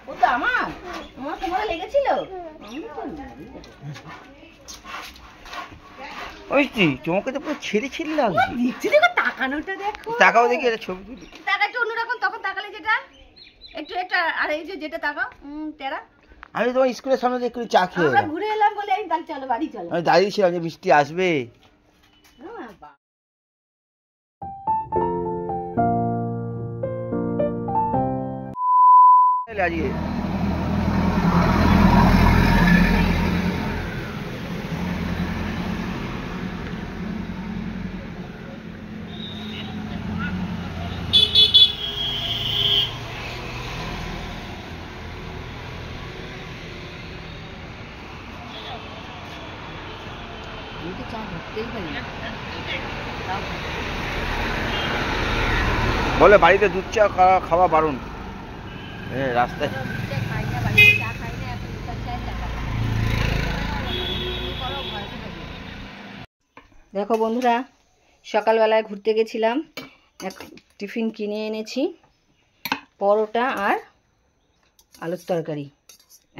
ও তো আমার তোমার লেগেছিল। ওই তোমাকে তো পুরো ছেড়ে ছেড়ে লাগছে। দেখছি দেখো, তাকানোটা দেখো। তাকাও দেখি এটা ছবি তুলি। তাকা একটু অন্যরকম, তখন তাকালে যেটা একটু একটা, আর এই যে যেটা তাকাও তেরা। আমি তোমার স্কুলের সামনে দিয়ে একটু চা খেয়ে আমরা ঘুরে এলাম বলে এই তাহলে চলো বাড়ি চলো। আমি দাঁড়িয়ে ছিলাম যে বৃষ্টি আসবে। আজকে বলে বাড়িতে দুধ চা খাওয়া বারণ। রাস্তায় দেখো বন্ধুরা, সকালবেলায় ঘুরতে গেছিলাম, এক টিফিন কিনে এনেছি, পরোটা আর আলুর তরকারি।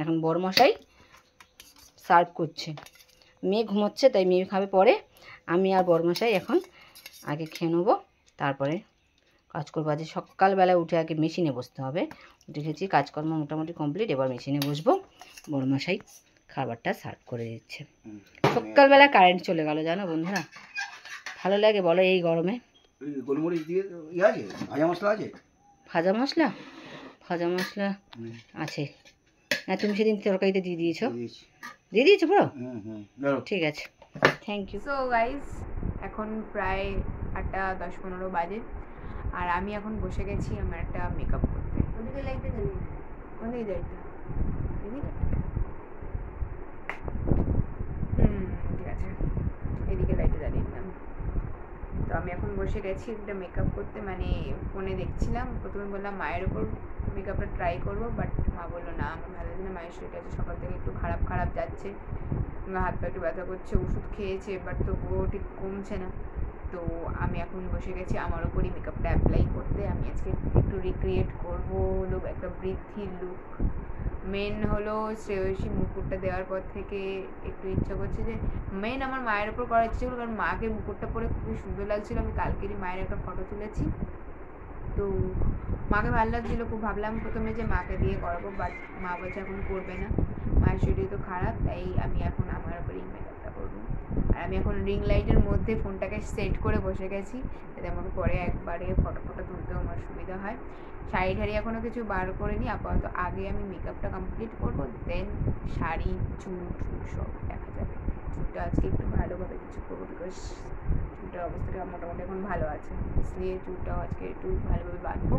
এখন বড়মশাই সার্ভ করছে। মেয়ে ঘুমোচ্ছে, তাই মেয়ে খাবে পরে, আমি আর বড়মশাই এখন আগে খেয়ে নেবো, তারপরে কাজ করবো। আজ সকালবেলায় উঠে আগে মেশিনে বসতে হবে। উঠে গেছি, কাজকর্ম মোটামুটি কমপ্লিট, এবার মেশিনে বসবো। বড়মশাই খাবারটা সার্ভ করে দিচ্ছে। সকালবেলা কারেন্ট চলে গেল জানো বন্ধুরা, ভালো লাগে বলো এই গরমে? গোলমরিচ দিয়ে আছে, ভাজা মশলা আছে। ভাজা মশলা আছে। হ্যাঁ, তুমি সেদিন তরকারিতে দিয়ে দিয়েছো, পুরো? ঠিক আছে, থ্যাংক ইউ। সো গাইজ, এখন প্রায় 8:10-15 বাজে, আর আমি এখন বসে গেছি আমার একটা মেকআপ করতে। কোনদিকে লাইটটা জ্বালিয়ে, কোনদিকে লাইটটা ঠিক আছে, এদিকে লাইটটা জ্বালিয়ে দিলাম। তো আমি এখন বসে গেছি একটা মেকআপ করতে, মানে ফোনে দেখছিলাম। প্রথমে বললাম মায়ের ওপর মেকআপটা ট্রাই করবো, বাট মা বললো না আমার ভালো লাগে না, মায়ের শরীরটা আছে সকাল থেকে একটু খারাপ যাচ্ছে, হাত পা একটু ব্যথা করছে, ওষুধ খেয়েছে, বাট তবুও ঠিক কমছে না। তো আমি এখন বসে গেছি আমার ওপরই মেকআপটা অ্যাপ্লাই করতে। আমি আজকে একটু রিক্রিয়েট করবো লুক, একটা বৃদ্ধির লুক। মেন হলো শ্রেয়সী মুকুটটা দেওয়ার পর থেকে একটু ইচ্ছা করছে যে মেন আমার মায়ের ওপর করার ইচ্ছে ছিল, কারণ মাকে মুকুটটা পরে খুবই সুন্দর লাগছিলো। আমি কালকেরই মায়ের একটা ফটো তুলেছি, তো মাকে ভালো লাগছিলো খুব। ভাবলাম প্রথমে যে মাকে দিয়ে করাবো, বাট মা বলছে এখন করবে না, মায়ের শরীর তো খারাপ, তাই আমি এখন আমার ওপরেই মেকআপটা করবো। আর আমি এখন রিং লাইটের মধ্যে ফোনটাকে সেট করে বসে গেছি, যাতে আমাকে পরে একবারে ফটো তুলতেও আমার সুবিধা হয়। শাড়ি ঠাড়ি এখনও কিছু বার করিনি, আপাতত আগে আমি মেকআপটা কমপ্লিট করবো, দেন শাড়ি চুল সব দেখা যাবে। চুলটা আজকে একটু ভালোভাবে কিছু করবো, বিকজ চুলটার অবস্থাটা মোটামুটি এখন ভালো আছে, इसलिए চুলটাও আজকে একটু ভালোভাবে বাঁধবো।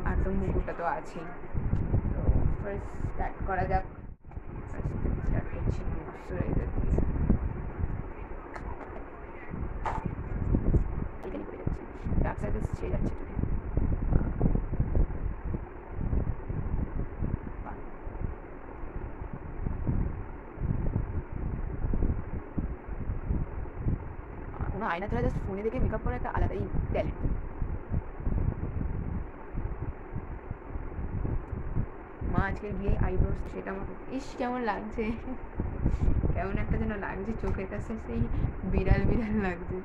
আর তো মুকুটটা তো আছেই। তো ফার্স্ট স্টার্ট করা যাক। স্টার্ট করছি ময়শ্চারাইজার দিয়ে। এখানে করে যাচ্ছে, ডার্ক সার্কেলস ছেড়ে যাচ্ছে চুলে। কোনো আয়না ছাড়া জাস্ট ফোনে দেখে মেকআপ করা একটা আলাদাই ট্যালেন্ট। মা আজকে গিয়ে আইব্রোস, সেটা আমার কেমন লাগছে, কেমন একটা যেন লাগছে চোখের কাছে, সেই বিড়াল লাগছে।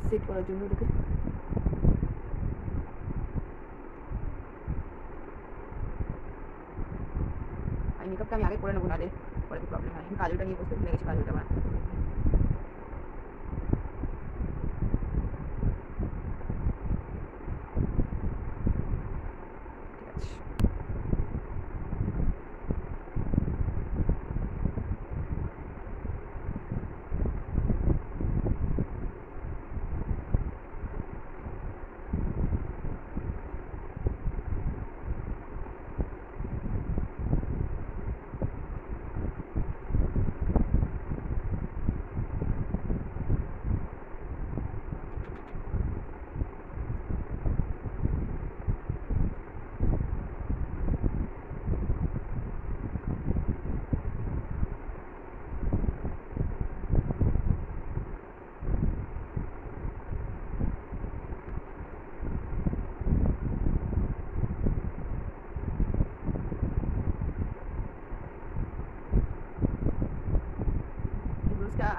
সেট করার জন্য ওটাকে আর মেকআপটা আমি আগে করে নেবো, নাহলে পরে প্রবলেম হয়। কাজলটা নিয়ে বসতে ভুলে গেছি, কাজলটা বানাতে হবে।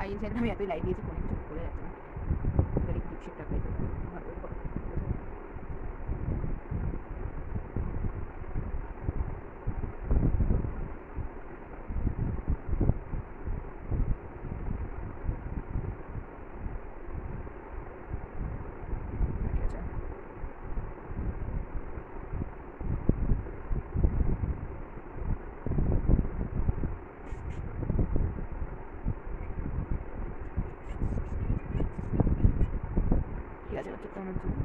আই সাইড আমি এতই লাইট দিয়েছি ফোনে কিছু বলে যাচ্ছে না ডিপশিটটা পেয়ে যাবে ঠিক আছে বাচ্চা তোমার জন্য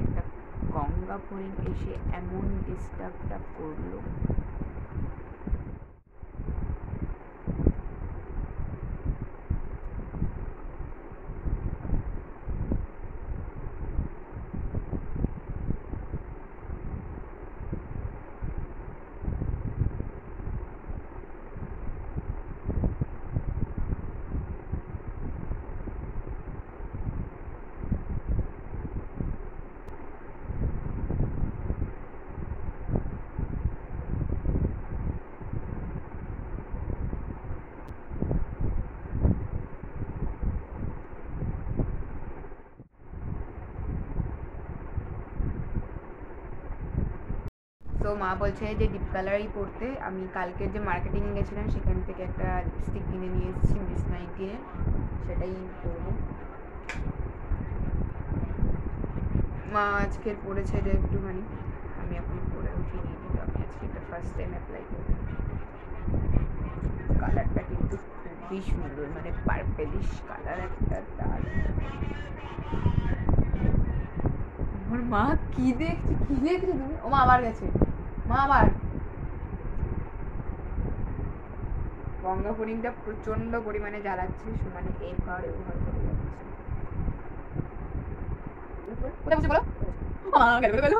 একটা গঙ্গা হরিণ এসে এমন ডিস্টার্বটা করলো তো মা বলছে যে ডিপ কালারই পরতে আমি কালকে যে মার্কেটিং গেছিলাম সেখান থেকে একটা লিপস্টিক কিনে নিয়ে এসেছি মিস 19-এর সেটাই পরবো মা আজকে পরেছে যে একটুখানি আমি এখন পরে উঠিনি কিন্তু আমি আজকে এটা ফার্স্ট টাইম অ্যাপ্লাই করবো কালারটা কিন্তু খুবই সুন্দর মানে পার্পেলিশ কালার একটা দারুণ আমার মা কি দেখছো তুমি ও মা আবার গেছে মা আবার গঙ্গা হরিণটা প্রচন্ড পরিমাণে জ্বালাচ্ছে সমানে এই ঘর ও ঘর করে যাচ্ছে কোথায় বসে বলো গেল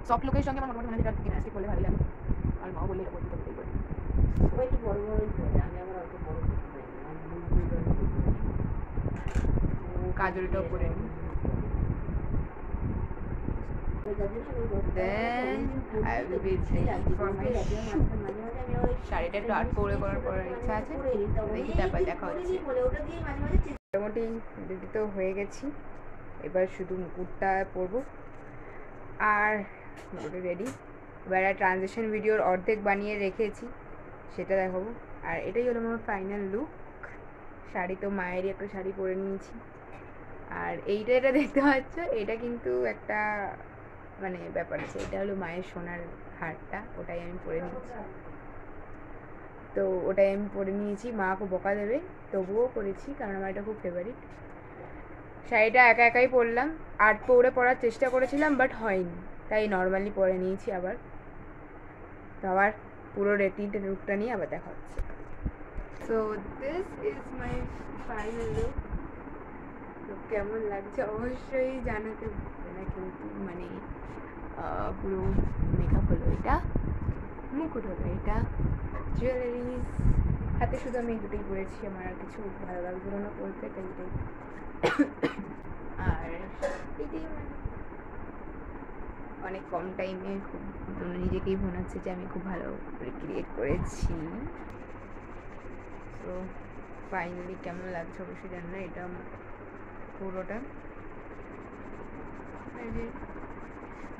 সফট লুকের সঙ্গে আমার মোটামুটি মানে যেটা লিপস্টিক করলে ভালো লাগে আর মাও বললে এটা করতে পারি কাজলটাও করে নিই Then I will be ready for my shoot. শাড়িটা একটু আর্ট করে করার ইচ্ছা আছে দেখি তারপর দেখা হচ্ছে মোটামুটি রেডি তো হয়ে গেছি এবার শুধু মুকুটটা পরবো আর মোটামুটি রেডি এবার ট্রানজিশন ভিডিওর অর্ধেক বানিয়ে রেখেছি সেটা দেখাবো আর এটাই হলো আমার ফাইনাল লুক শাড়ি তো মায়েরই একটা শাড়ি পরে নিয়েছি আর এটা দেখতে পাচ্ছ এটা কিন্তু একটা মানে ব্যাপার আছে এটা হলো মায়ের সোনার হারটা ওটাই আমি পরে নিয়েছি তো ওটাই আমি পরে নিয়েছি মা খুব বকা দেবে তবুও পরেছি কারণ আমার এটা খুব ফেভারিট শাড়িটা একা একাই পরলাম আর্ট পরে পরার চেষ্টা করেছিলাম বাট হয়নি তাই নর্মালি পরে নিয়েছি আবার তো আবার পুরো রেটিনটা লুকটা নিয়ে আবার দেখা হচ্ছে so this is my final look তো কেমন লাগছে অবশ্যই জানাতে ভুলবে না কিন্তু মানে পুরো মেকআপ হলো এটা মুকুট হলো এটা জুয়েলারিজ হাতে শুধু আমি দুটোই পরেছি আমার আর কিছু ভালো লাগছিল না পরতে তাই এটাই আর এটাই অনেক কম টাইমে খুব নিজেকেই মনে হচ্ছে যে আমি খুব ভালো করে ক্রিয়েট করেছি। তো ফাইনালি কেমন লাগছে অবশ্যই জানি না। এটা পুরোটা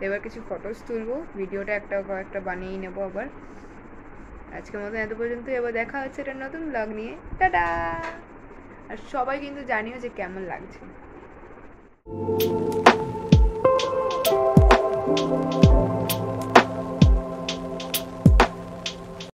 এবার কিছু ফটোস তুলবো, ভিডিওটা একটা বানিয়ে নেবো আবার। আজকের মতো এত পর্যন্ত, এবার দেখা হচ্ছে একটা নতুন ব্লগ নিয়ে। টাটা। আর সবাই কিন্তু জানিও যে কেমন লাগছে।